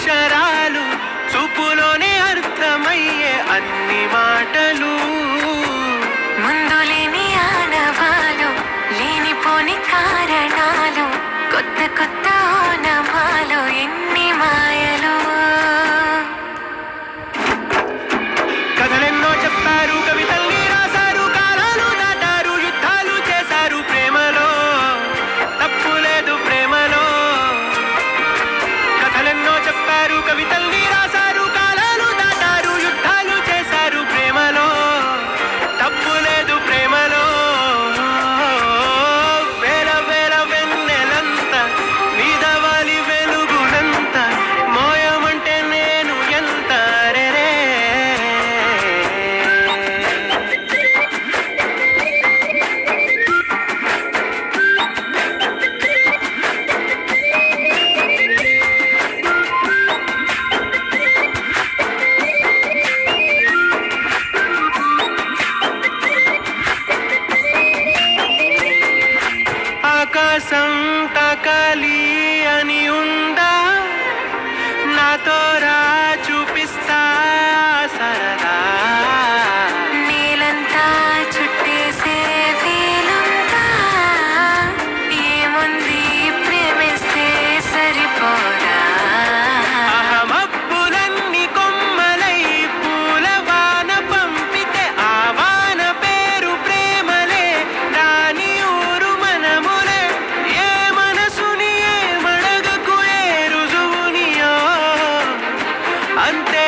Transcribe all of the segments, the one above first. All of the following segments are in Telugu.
అక్షరాలు చూపులోనే అర్థమయ్యే అన్ని మాటలు ముందు లేని ఆనవాలు లేనిపోని కారణాలు కొత్త కొత్త ఓనమాలు ఎన్ని మాయలు కథలెన్నో చెప్పారు కవితల్ని రాశారు కాలాలు దాటారు యుద్ధాలు చేశారు ప్రేమలో తప్పు లేదు ప్రేమలో కథలెన్నో చెప్పారు కవితల్ని రాశారు కాలాలు దాటారు యుద్ధాలు చేశారు ప్రేమలో తప్పు లేదు ప్రేమలో వేల వేల వెన్నెలంత వీధవాలి వెలుగునంత మోయమంటే నేను ఎంత రెరే ఆకాశం తాకాలి అని ఉందా నాతో రా చూపిస్తా సరదా నీలంతా చుట్టేసే వీలుందా ఏముంది ప్రేమిస్తే సరిపోదా అహమబ్బులన్నీ కొమ్మలై పూలవాన పంపితే ఆ వాన పేరు ప్రేమలే దాని ఊరు మనములే ఏ మనసుని ఏ మడగకు ఏ రుజువునియో అంతే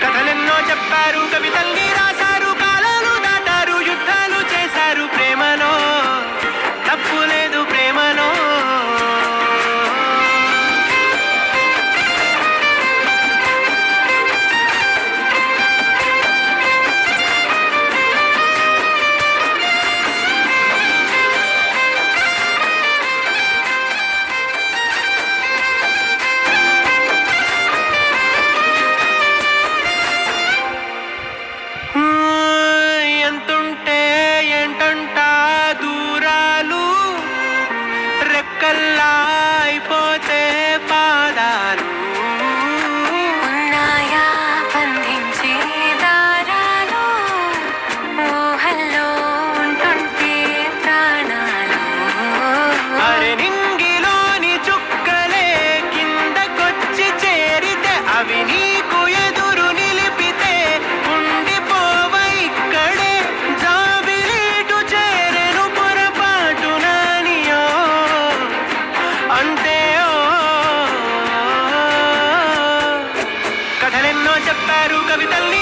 కథలెన్నో చెప్పారు కవితల్ని రాశారు కాలాలు దాటారు యుద్ధాలు చేశారు ప్రేమలో తప్పు లేదు ప్రేమలో ఎంతుంటే ఏంటంట దూరాలు రెక్కల్లా అయిపోతే పాదాలు ఉన్నాయా బంధించే దారాలు ఊహల్లో ఉంటుంటే ప్రాణాలు అరే నింగిలోని చుక్కలే కిందకొచ్చి చేరితే అవి నీకు ఎదురు నిలిపితే ఉండిపోవ ఇక్కడే జాబిలీటు చేరెను పొరపాటు నానియో అంటే కథలెన్నో చెప్పారు కవితల్ని